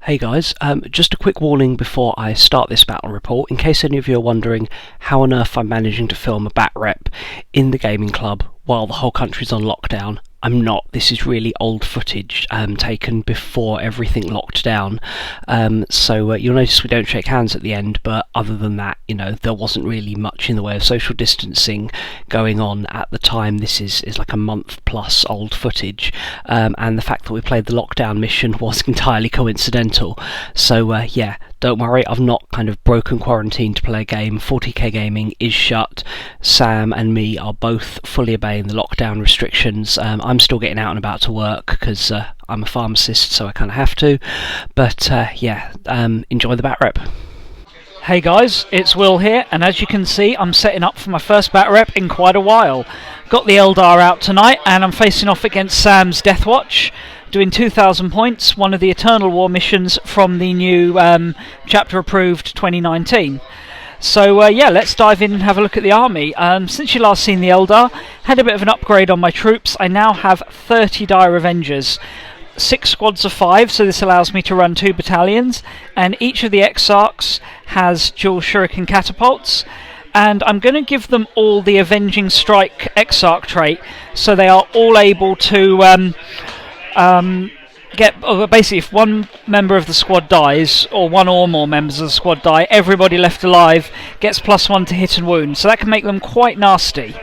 Hey guys, just a quick warning before I start this battle report, in case any of you are wondering how on earth I'm managing to film a bat rep in the gaming club while the whole country's on lockdown. I'm not. This is really old footage taken before everything locked down. So you'll notice we don't shake hands at the end, but other than that, there wasn't really much in the way of social distancing going on at the time. This is like a month plus old footage, and the fact that we played the lockdown mission was entirely coincidental. So yeah, don't worry, I've not kind of broken quarantine to play a game. 40k Gaming is shut. Sam and me are both fully obeying the lockdown restrictions. I'm still getting out and about to work because I'm a pharmacist, so I kind of have to. But yeah, enjoy the bat rep. Hey guys, it's Will here, and as you can see, I'm setting up for my first bat rep in quite a while. Got the Eldar out tonight, and I'm facing off against Sam's Deathwatch, doing 2,000 points, one of the Eternal War missions from the new chapter approved 2019. So yeah, let's dive in and have a look at the army. Since you last seen the Eldar, had a bit of an upgrade on my troops. I now have 30 dire avengers. 6 squads of 5, so this allows me to run 2 battalions, and each of the Exarchs has dual shuriken catapults, and I'm going to give them all the Avenging Strike Exarch trait, so they are all able to basically, if one member of the squad dies, or one or more members of the squad die, everybody left alive gets +1 to hit and wound, so that can make them quite nasty.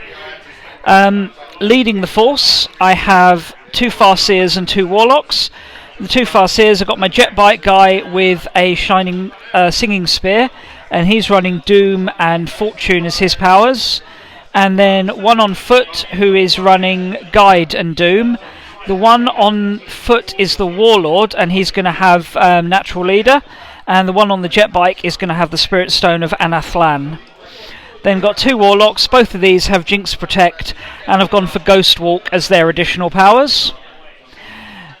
Leading the force, I have 2 Farseers and 2 Warlocks. The 2 Farseers, I've got my jet bike guy with a shining singing spear, and he's running Doom and Fortune as his powers. And then one on foot who is running Guide and Doom. The one on foot is the Warlord, and he's going to have Natural Leader. And the one on the jet bike is going to have the Spirit Stone of Anathlan. Then got 2 Warlocks, both of these have Jinx Protect, and I've gone for Ghost Walk as their additional powers.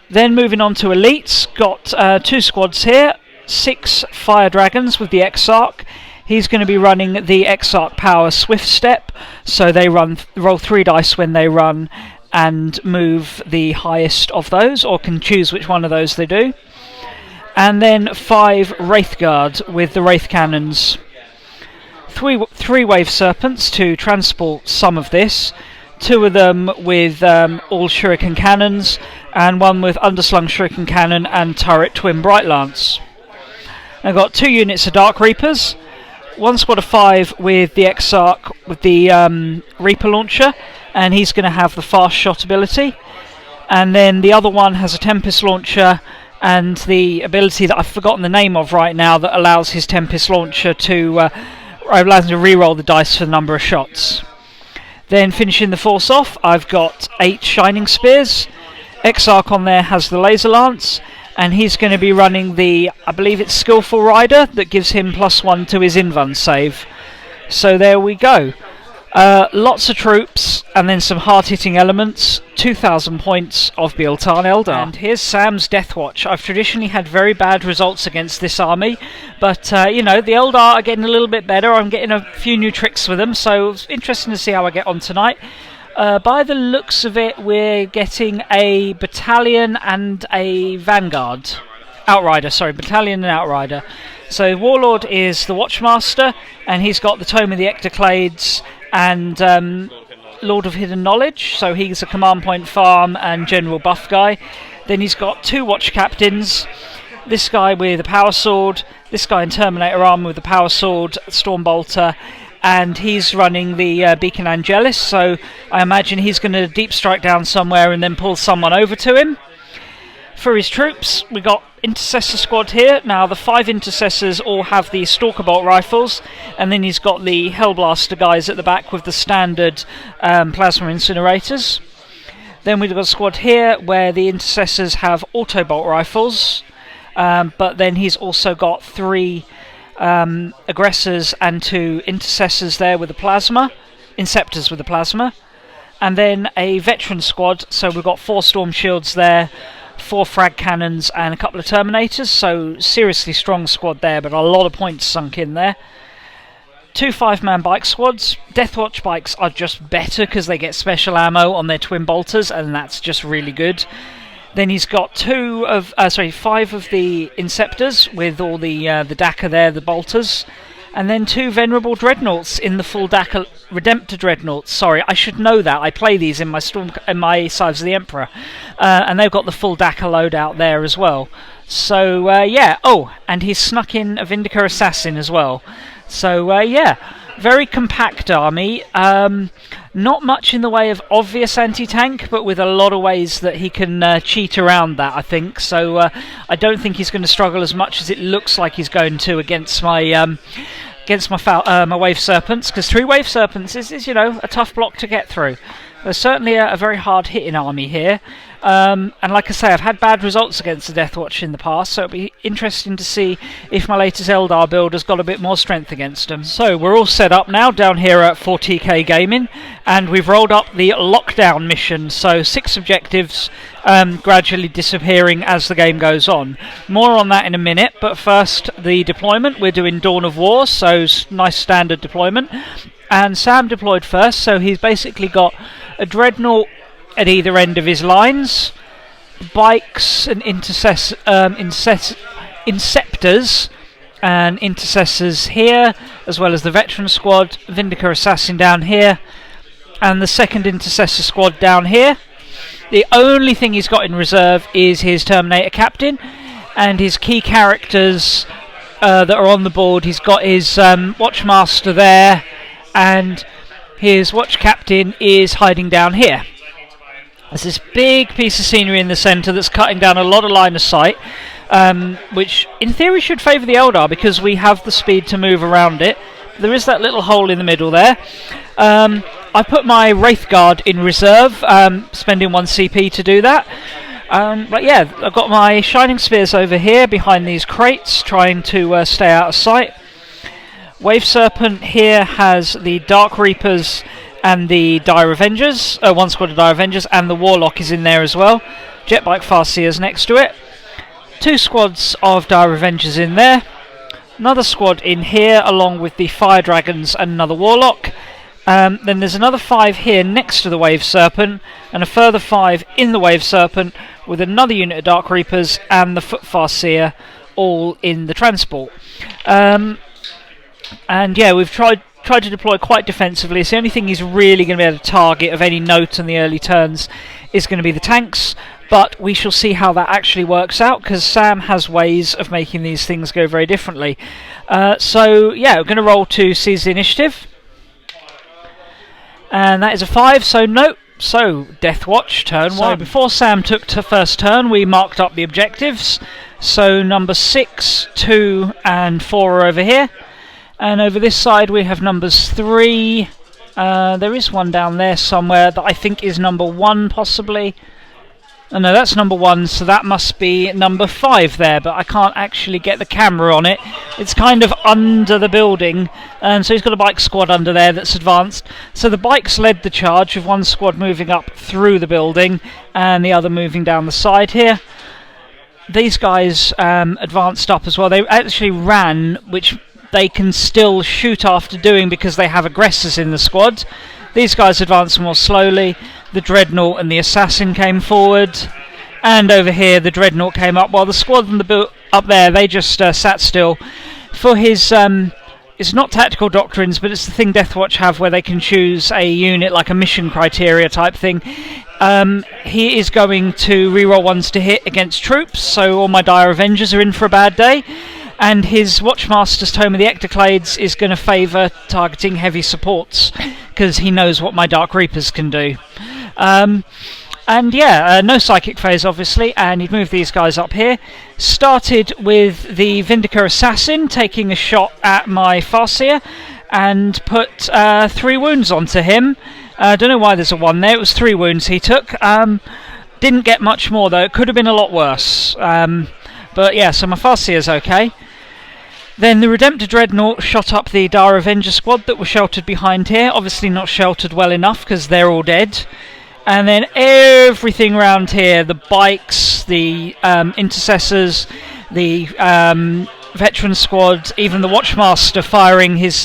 Then moving on to Elites, got 2 squads here, 6 Fire Dragons with the Exarch. He's going to be running the Exarch power Swift Step, so they roll 3 dice when they run and move the highest of those, or can choose which one of those they do. And then 5 Wraith Guard with the Wraith Cannons. 3 Wave Serpents to transport some of this, 2 of them with all Shuriken Cannons, and 1 with Underslung Shuriken Cannon and Turret Twin Bright Lance. I've got 2 units of Dark Reapers, 1 squad of 5 with the Exarch with the Reaper Launcher, and he's going to have the Fast Shot ability, and then the other one has a Tempest Launcher and the ability that I've forgotten the name of right now that allows his Tempest Launcher to allows him to reroll the dice for the number of shots. Then finishing the force off, I've got 8 Shining Spears. Exarch on there has the Laser Lance, and he's going to be running the, I believe it's Skillful Rider, that gives him +1 to his Invuln save. So there we go. Lots of troops, and then some hard-hitting elements. 2,000 points of Biel Tan Eldar. And here's Sam's Deathwatch. I've traditionally had very bad results against this army, but the Eldar are getting a little bit better. I'm getting a few new tricks with them, so it's interesting to see how I get on tonight. By the looks of it, we're getting a battalion and a vanguard. Battalion and outrider. So Warlord is the Watchmaster, and he's got the Tome of the Ectoclades and Lord of Hidden Knowledge, so he's a command point farm and general buff guy. Then he's got 2 Watch Captains, this guy with a power sword, this guy in Terminator armor with a power sword, Stormbolter, and he's running the Beacon Angelis, so I imagine he's going to deep strike down somewhere and then pull someone over to him. For his troops, we got Intercessor squad here. Now the 5 Intercessors all have the Stalker Bolt rifles, and then he's got the Hellblaster guys at the back with the standard plasma incinerators. Then we've got a squad here where the Intercessors have Auto Bolt rifles, but then he's also got 3 Aggressors and 2 Intercessors there with the plasma, Inceptors with the plasma, and then a Veteran squad, so we've got 4 Storm Shields there, 4 frag cannons and a couple of Terminators, so seriously strong squad there, but a lot of points sunk in there. 2 5-man bike squads. Deathwatch bikes are just better because they get special ammo on their twin bolters, and that's just really good. Then he's got 5 of the Inceptors with all the Daka there, the bolters. And then 2 Venerable Dreadnoughts in the full Daka Redemptor Dreadnoughts. Sorry, I should know that. I play these in my Scythes of the Emperor. And they've got the full Daka loadout there as well. So, yeah. Oh, and he's snuck in a Vindica Assassin as well. So, yeah. Very compact army. Not much in the way of obvious anti-tank, but with a lot of ways that he can cheat around that, I think. So I don't think he's going to struggle as much as it looks like he's going to against my my Wave Serpents, because 3 Wave Serpents is a tough block to get through. There's certainly a very hard-hitting army here. And like I say, I've had bad results against the Deathwatch in the past, so it'll be interesting to see if my latest Eldar build has got a bit more strength against them. So we're all set up now down here at 4TK Gaming, and we've rolled up the lockdown mission, so 6 objectives gradually disappearing as the game goes on. More on that in a minute, but first the deployment. We're doing Dawn of War, so nice standard deployment. And Sam deployed first, so he's basically got a Dreadnought at either end of his lines, bikes and Inceptors and Intercessors here, as well as the Veteran Squad, Vindica Assassin down here, and the second Intercessor Squad down here. The only thing he's got in reserve is his Terminator Captain, and his key characters that are on the board. He's got his Watchmaster there, and his Watch Captain is hiding down here. There's this big piece of scenery in the centre that's cutting down a lot of line of sight, which in theory should favour the Eldar because we have the speed to move around it. There is that little hole in the middle there. I put my Wraith Guard in reserve, spending 1 CP to do that. But yeah, I've got my Shining Spears over here behind these crates, trying to stay out of sight. Wave Serpent here has the Dark Reapers and the Dire Avengers, 1 squad of Dire Avengers, and the Warlock is in there as well. Jetbike Farseers next to it. 2 squads of Dire Avengers in there. Another squad in here, along with the Fire Dragons and another Warlock. Then there's another 5 here next to the Wave Serpent, and a further 5 in the Wave Serpent, with another unit of Dark Reapers and the Foot Farseer, all in the transport. And yeah, we've tried to deploy quite defensively. So the only thing he's really going to be able to target of any note in the early turns is going to be the tanks, but we shall see how that actually works out, because Sam has ways of making these things go very differently. So yeah, we're going to roll to seize the initiative, and that is a 5, so no. So Deathwatch, turn 1. So before Sam took to first turn, we marked up the objectives. So number 6, 2 and 4 are over here. And over this side we have numbers 3. There is one down there somewhere that I think is number 1 possibly. Oh, no, that's number 1, so that must be number 5 there, but I can't actually get the camera on it. It's kind of under the building, and so he's got a bike squad under there that's advanced. So the bikes led the charge, with 1 squad moving up through the building and the other moving down the side here. These guys advanced up as well. They actually ran, which they can still shoot after doing because they have aggressors in the squad. These guys advanced more slowly. The Dreadnought and the Assassin came forward, and over here the Dreadnought came up, while the squad and the up there, they just sat still. For his it's not tactical doctrines, but it's the thing Deathwatch have where they can choose a unit, like a mission criteria type thing. He is going to reroll 1s to hit against troops, so all my Dire Avengers are in for a bad day. And his Watchmaster's Tome of the Ectoclades is going to favour targeting heavy supports, because he knows what my Dark Reapers can do. And yeah, no Psychic Phase obviously, and he'd move these guys up here. Started with the Vindica Assassin taking a shot at my Farseer, and put 3 wounds onto him. I don't know why there's a 1 there, it was 3 wounds he took. Didn't get much more though, it could have been a lot worse. But yeah, so my Farseer's okay. Then the Redemptor Dreadnought shot up the Dire Avenger squad that were sheltered behind here. Obviously not sheltered well enough because they're all dead. And then everything around here, the bikes, the Intercessors, the Veteran squad, even the Watchmaster firing his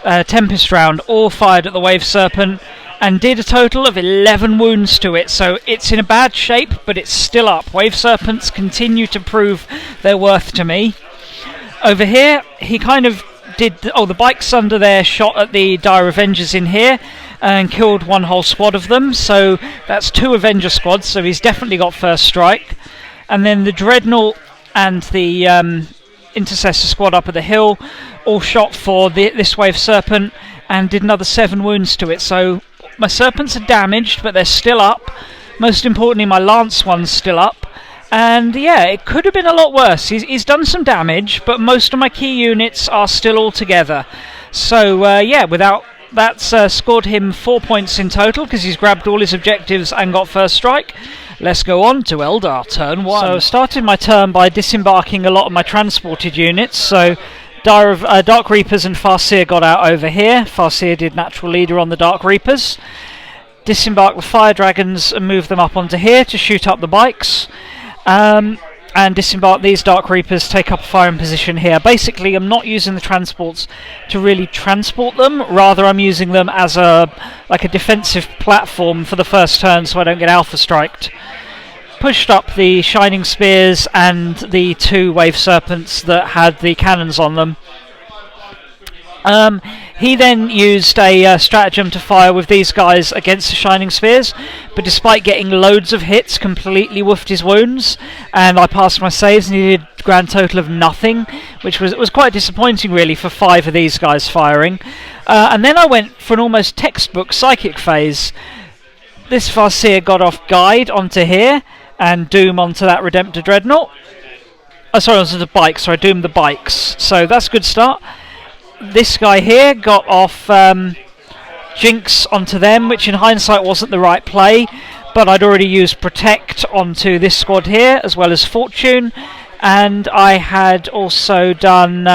Tempest round, all fired at the Wave Serpent. and did a total of 11 wounds to it, so it's in a bad shape, but it's still up. Wave Serpents continue to prove their worth to me. Over here, he kind of did... the bike's under there, shot at the Dire Avengers in here, and killed one whole squad of them, so that's 2 Avenger squads, so he's definitely got first strike. And then the Dreadnought and the Intercessor squad up at the hill all shot for this Wave Serpent and did another 7 wounds to it, so my Serpents are damaged, but they're still up. Most importantly, my Lance one's still up. And yeah, it could have been a lot worse. He's done some damage, but most of my key units are still all together. So yeah, that's scored him 4 points in total, because he's grabbed all his objectives and got first strike. Let's go on to Eldar, turn 1. So I started my turn by disembarking a lot of my transported units. So Dark Reapers and Farseer got out over here. Farseer did Natural Leader on the Dark Reapers. Disembarked the Fire Dragons and moved them up onto here to shoot up the bikes. And disembark these Dark Reapers, take up a firing position here. Basically, I'm not using the transports to really transport them, rather I'm using them as a defensive platform for the first turn so I don't get alpha striked. Pushed up the Shining Spears and the 2 Wave Serpents that had the cannons on them. He then used a stratagem to fire with these guys against the Shining Spears, but despite getting loads of hits, completely woofed his wounds, and I passed my saves and he did a grand total of nothing, which was quite disappointing really for 5 of these guys firing. And then I went for an almost textbook psychic phase. This Farseer got off Guide onto here, and Doom onto that Redemptor Dreadnought. Onto the bikes, so I doomed the bikes, so that's a good start. This guy here got off Jinx onto them, which in hindsight wasn't the right play, but I'd already used Protect onto this squad here, as well as Fortune, and I had also done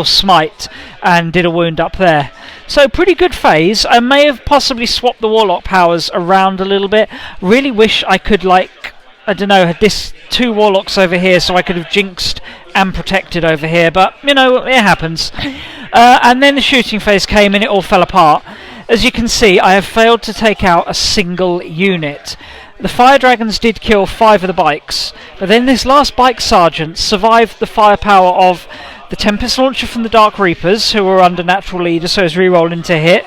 Smite, and did a wound up there. So pretty good phase. I may have possibly swapped the Warlock powers around a little bit. Really wish I could, had this 2 Warlocks over here so I could have Jinxed and Protected over here, but, it happens. And then the shooting phase came and it all fell apart. As you can see, I have failed to take out a single unit. The Fire Dragons did kill 5 of the bikes, but then this last bike sergeant survived the firepower of the Tempest Launcher from the Dark Reapers, who were under Natural Leader, so his reroll into hit.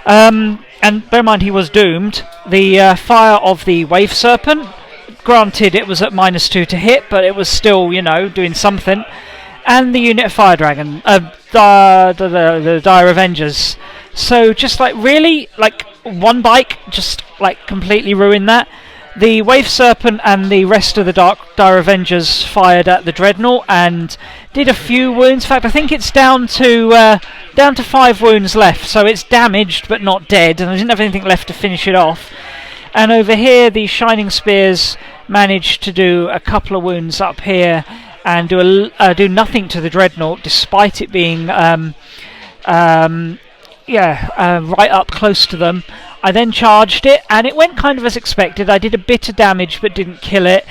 And bear in mind, he was doomed. The fire of the Wave Serpent, granted it was at -2 to hit, but it was still, doing something. And the unit of Fire Dragon, the Dire Avengers. So just really, one bike just completely ruined that. The Wave Serpent and the rest of the Dire Avengers fired at the Dreadnought and did a few wounds. In fact, I think it's down to 5 wounds left, so it's damaged but not dead, and I didn't have anything left to finish it off. And over here, the Shining Spears managed to do a couple of wounds up here and do nothing to the Dreadnought, despite it being right up close to them. I then charged it, and it went kind of as expected. I did a bit of damage, but didn't kill it.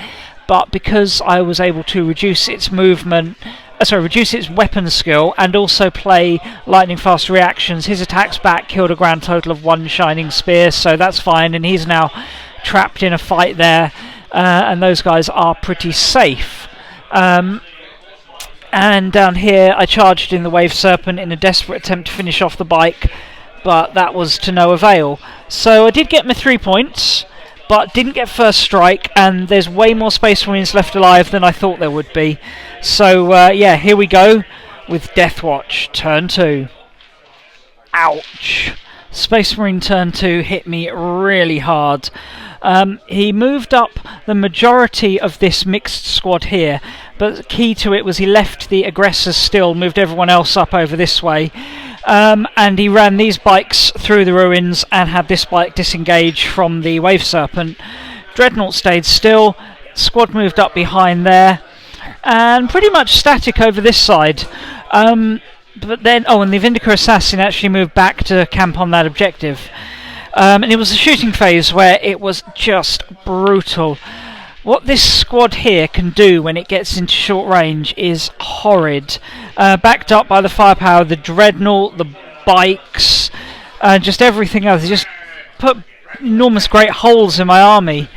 But because I was able to reduce its reduce its weapon skill, and also play lightning fast reactions, his attacks back killed a grand total of 1 Shining Spear, so that's fine, and he's now trapped in a fight there, and those guys are pretty safe. And down here I charged in the Wave Serpent in a desperate attempt to finish off the bike, but that was to no avail. So I did get my 3 points, but didn't get first strike, and there's way more Space Marines left alive than I thought there would be. So yeah, here we go with Deathwatch, turn 2. Ouch. Space Marine turn 2 hit me really hard. He moved up the majority of this mixed squad here, but key to it was he left the aggressors still, moved everyone else up over this way, and he ran these bikes through the ruins and had this bike disengage from the Wave Serpent. Dreadnought stayed still, squad moved up behind there, and pretty much static over this side. But then, and the Vindica Assassin actually moved back to camp on that objective. And it was a shooting phase where it was just brutal. What this squad here can do when it gets into short range is horrid. Backed up by the firepower of the Dreadnought, the bikes, just everything else. He just put enormous great holes in my army.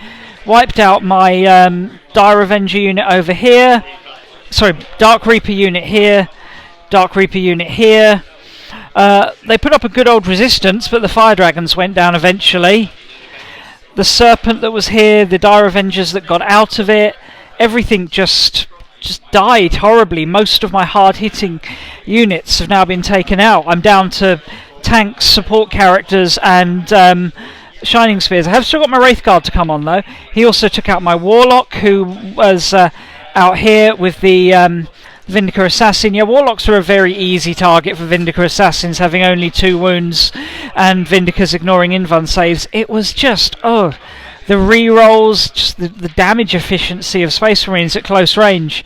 Wiped out my Dire Avenger unit over here. Sorry, Dark Reaper unit here. Dark Reaper unit here. They put up a good old resistance, but the Fire Dragons went down eventually. The Serpent that was here, the Dire Avengers that got out of it, everything just died horribly. Most of my hard-hitting units have now been taken out. I'm down to tanks, support characters, and Shining Spears. I have still got my Wraith Guard to come on though. He also took out my Warlock, who was out here with the Vindica Assassin. Yeah, Warlocks are a very easy target for Vindica Assassins, having only 2 wounds and Vindica's ignoring invuln saves. It was just, the rerolls, just the damage efficiency of Space Marines at close range.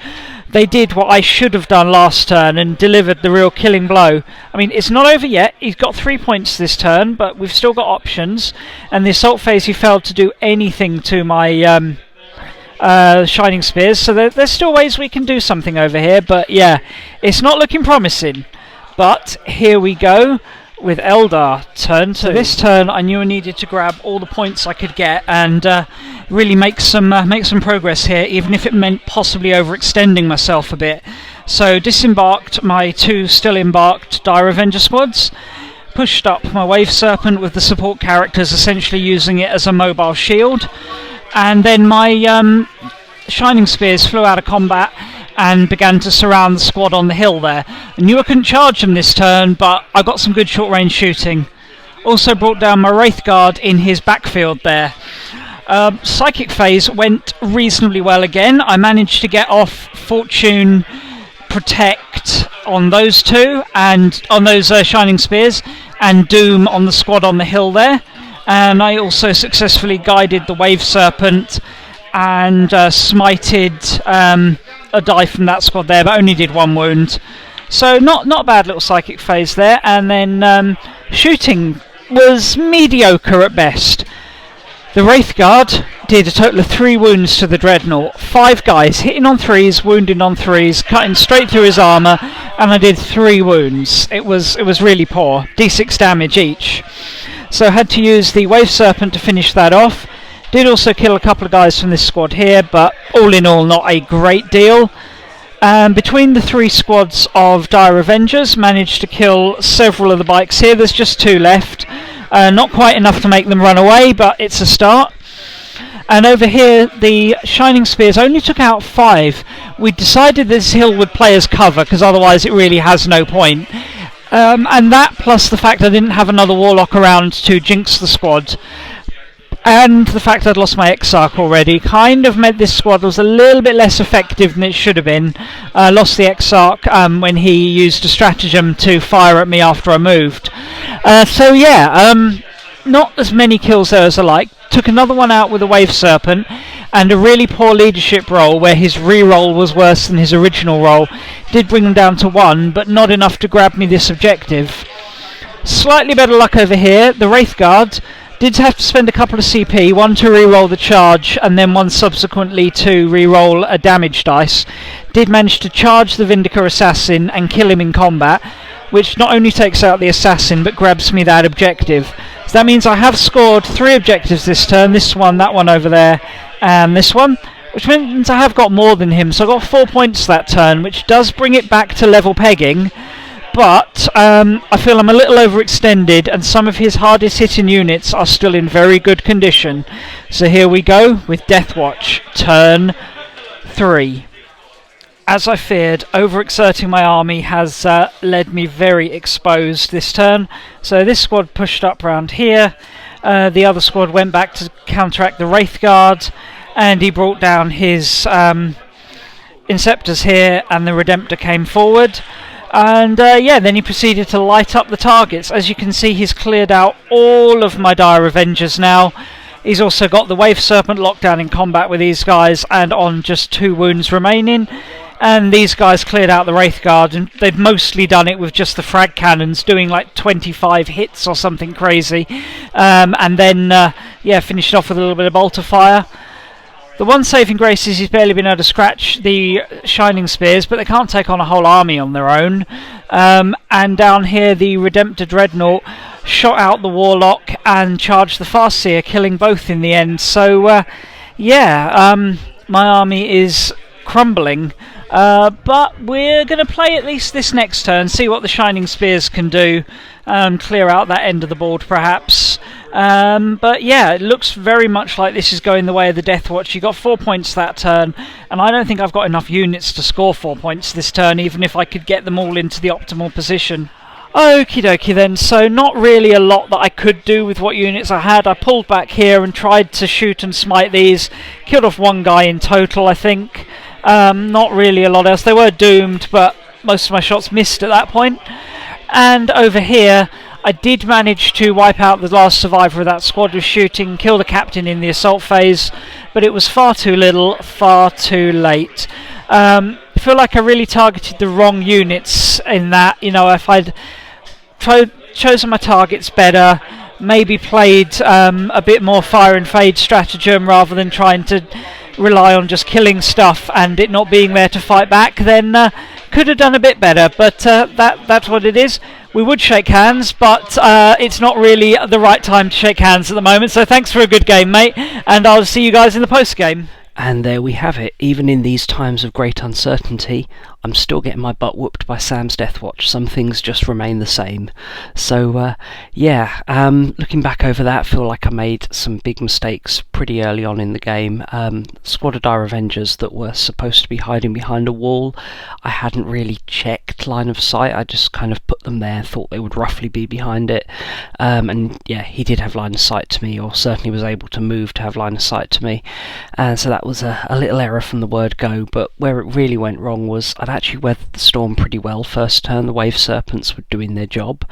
They did what I should have done last turn and delivered the real killing blow. I mean, it's not over yet. He's got 3 points this turn, but we've still got options. And the assault phase, he failed to do anything to my Shining Spears, so there's still ways we can do something over here. But yeah, it's not looking promising. But here we go with Eldar, turn 2. So this turn I knew I needed to grab all the points I could get and really make some progress here, even if it meant possibly overextending myself a bit. So disembarked my 2 still embarked Dire Avenger squads, pushed up my Wave Serpent with the support characters essentially using it as a mobile shield, and then my Shining Spears flew out of combat and began to surround the squad on the hill there. I knew I couldn't charge them this turn, but I got some good short range shooting. Also brought down my Wraith Guard in his backfield there. Psychic phase went reasonably well again. I managed to get off Fortune, Protect on those 2, and on those Shining Spears, and Doom on the squad on the hill there. And I also successfully guided the Wave Serpent and smited a die from that squad there, but only did 1 wound. So not a bad little psychic phase there. And then shooting was mediocre at best. The Wraith Guard did a total of 3 wounds to the Dreadnought. 5 guys hitting on 3s, wounding on 3s, cutting straight through his armour, and I did 3 wounds. It was really poor. D6 damage each. So I had to use the Wave Serpent to finish that off. Did also kill a couple of guys from this squad here, but all in all not a great deal. Between the 3 squads of Dire Avengers, managed to kill several of the bikes here. There's just 2 left. Not quite enough to make them run away, but it's a start. And over here, the Shining Spears only took out 5. We decided this hill would play as cover, because otherwise it really has no point. And that, plus the fact I didn't have another Warlock around to jinx the squad, and the fact I'd lost my Exarch already, kind of meant this squad was a little bit less effective than it should have been. Lost the Exarch when he used a stratagem to fire at me after I moved. So yeah, not as many kills there as I like. Took another one out with a Wave Serpent, and a really poor leadership roll where his re-roll was worse than his original roll. Did bring them down to 1, but not enough to grab me this objective. Slightly better luck over here. The Wraith Guard did have to spend a couple of CP, 1 to re-roll the charge, and then 1 subsequently to re-roll a damage dice. Did manage to charge the Vindica Assassin and kill him in combat, which not only takes out the Assassin, but grabs me that objective. So that means I have scored 3 objectives this turn, this one, that one over there, and this one, which means I have got more than him, so I got 4 points that turn, which does bring it back to level pegging. But I feel I'm a little overextended, and some of his hardest hitting units are still in very good condition. So here we go with Deathwatch, turn 3. As I feared, overexerting my army has led me very exposed this turn. So this squad pushed up round here, the other squad went back to counteract the Wraith Guard, and he brought down his Inceptors here, and the Redemptor came forward. And yeah, then he proceeded to light up the targets. As you can see, he's cleared out all of my Dire Avengers now. He's also got the Wave Serpent locked down in combat with these guys and on just 2 wounds remaining. And these guys cleared out the Wraith Guard, and they've mostly done it with just the frag cannons, doing like 25 hits or something crazy. And then, yeah, finished off with a little bit of bolter fire. The one saving grace is he's barely been able to scratch the Shining Spears, but they can't take on a whole army on their own. And down here, the Redemptor Dreadnought shot out the Warlock and charged the Farseer, killing both in the end. So, my army is crumbling. But we're going to play at least this next turn, see what the Shining Spears can do, clear out that end of the board perhaps. But yeah, it looks very much like this is going the way of the Deathwatch. You got 4 points that turn, and I don't think I've got enough units to score 4 points this turn, even if I could get them all into the optimal position. Okie dokie then, so not really a lot that I could do with what units I had. I pulled back here and tried to shoot and smite these, killed off one guy in total I think. Not really a lot else. They were doomed, but most of my shots missed at that point. And over here, I did manage to wipe out the last survivor of that squad with shooting, kill the captain in the assault phase, but it was far too little, far too late. I feel like I really targeted the wrong units in that. If I'd chosen my targets better, maybe played a bit more fire and fade stratagem rather than trying to rely on just killing stuff and it not being there to fight back, then could have done a bit better. But that's what it is. We would shake hands, but it's not really the right time to shake hands at the moment. So thanks for a good game, mate, and I'll see you guys in the post game. And there we have it. Even in these times of great uncertainty, I'm still getting my butt whooped by Sam's Deathwatch. Some things just remain the same. So, looking back over that, I feel like I made some big mistakes pretty early on in the game. Squad of Dire Avengers that were supposed to be hiding behind a wall, I hadn't really checked line of sight. I just kind of put them there, thought they would roughly be behind it. He did have line of sight to me, or certainly was able to move to have line of sight to me. And so that was a little error from the word go, but where it really went wrong was I'd actually weathered the storm pretty well first turn. The Wave Serpents were doing their job,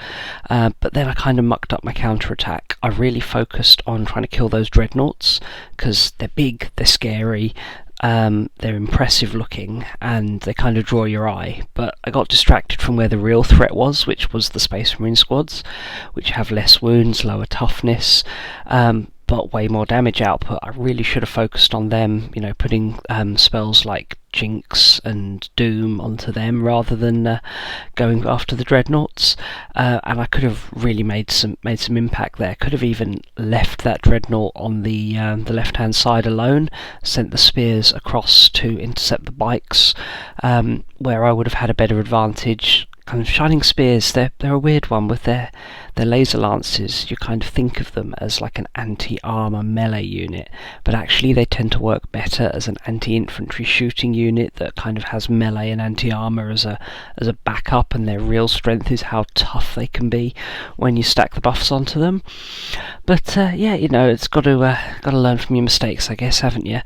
but then I kind of mucked up my counter-attack. I really focused on trying to kill those dreadnoughts because they're big, they're scary, they're impressive looking, and they kind of draw your eye. But I got distracted from where the real threat was, which was the Space Marine squads, which have less wounds, lower toughness, but way more damage output. I really should have focused on them, putting spells like Jinx and Doom onto them rather than going after the dreadnoughts. And I could have really made some impact there. Could have even left that dreadnought on the left hand side alone, sent the spears across to intercept the bikes, where I would have had a better advantage. Kind of Shining Spears, they're a weird one with their laser lances. You kind of think of them as like an anti-armor melee unit, but actually they tend to work better as an anti-infantry shooting unit that kind of has melee and anti-armor as a backup, and their real strength is how tough they can be when you stack the buffs onto them. But it's got to learn from your mistakes, I guess, haven't you?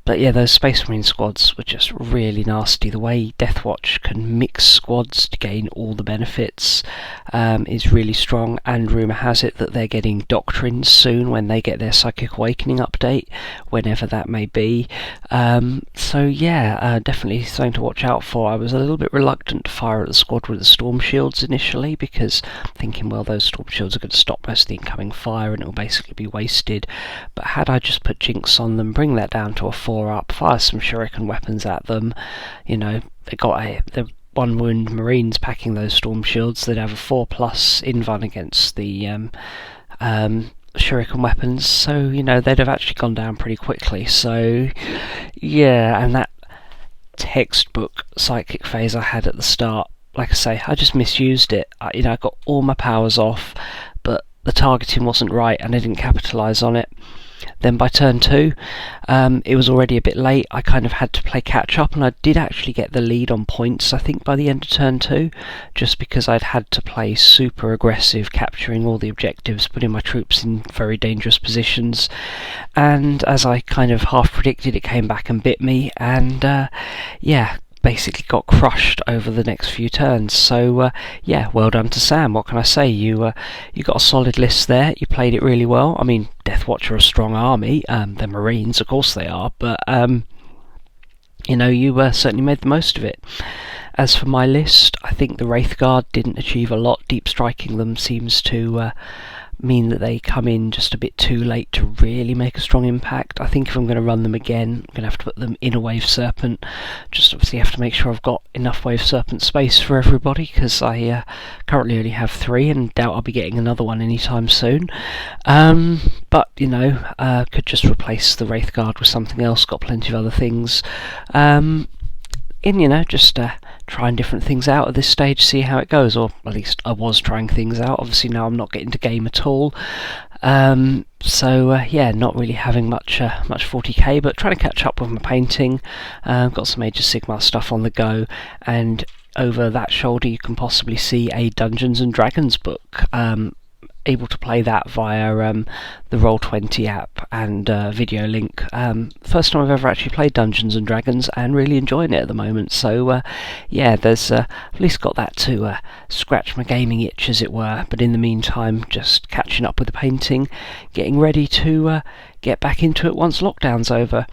But yeah, those Space Marine squads were just really nasty. The way Deathwatch can mix squads to gain all the benefits is really strong, and rumour has it that they're getting doctrines soon when they get their Psychic Awakening update, whenever that may be. Definitely something to watch out for. I was a little bit reluctant to fire at the squad with the Storm Shields initially, because thinking, well, those Storm Shields are going to stop most of the incoming fire and it will basically be wasted. But had I just put Jinx on them, bring that down to a 4 up, fire some shuriken weapons at them, they got the 1 wound Marines packing those Storm Shields, they'd have a 4+ invuln against the shuriken weapons, so they'd have actually gone down pretty quickly. So yeah, and that textbook psychic phase I had at the start, like I say, I just misused it. I got all my powers off, but the targeting wasn't right and I didn't capitalise on it. Then by turn 2, it was already a bit late. I kind of had to play catch up, and I did actually get the lead on points, I think, by the end of turn 2, just because I'd had to play super aggressive, capturing all the objectives, putting my troops in very dangerous positions, and as I kind of half predicted, it came back and bit me, and basically got crushed over the next few turns. So well done to Sam. What can I say? You got a solid list there. You played it really well. I mean, Deathwatch are a strong army. They're Marines, of course they are, but you certainly made the most of it. As for my list, I think the Wraith Guard didn't achieve a lot. Deep striking them seems to mean that they come in just a bit too late to really make a strong impact. I think if I'm going to run them again, I'm going to have to put them in a Wave Serpent. Just obviously have to make sure I've got enough Wave Serpent space for everybody, because I currently only have 3 and doubt I'll be getting another one anytime soon. But, could just replace the Wraith Guard with something else, got plenty of other things. Just trying different things out at this stage, see how it goes, or at least I was trying things out. Obviously now I'm not getting to game at all, not really having much 40k, but trying to catch up with my painting. Got some Age of Sigmar stuff on the go, and over that shoulder you can possibly see a Dungeons and Dragons book. Able to play that via the Roll20 app and video link. First time I've ever actually played Dungeons and Dragons, and really enjoying it at the moment. So there's at least got that to scratch my gaming itch, as it were. But in the meantime, just catching up with the painting, getting ready to get back into it once lockdown's over.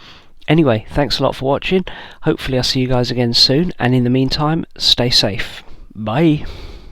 Anyway, thanks a lot for watching. Hopefully I'll see you guys again soon, and in the meantime, stay safe. Bye.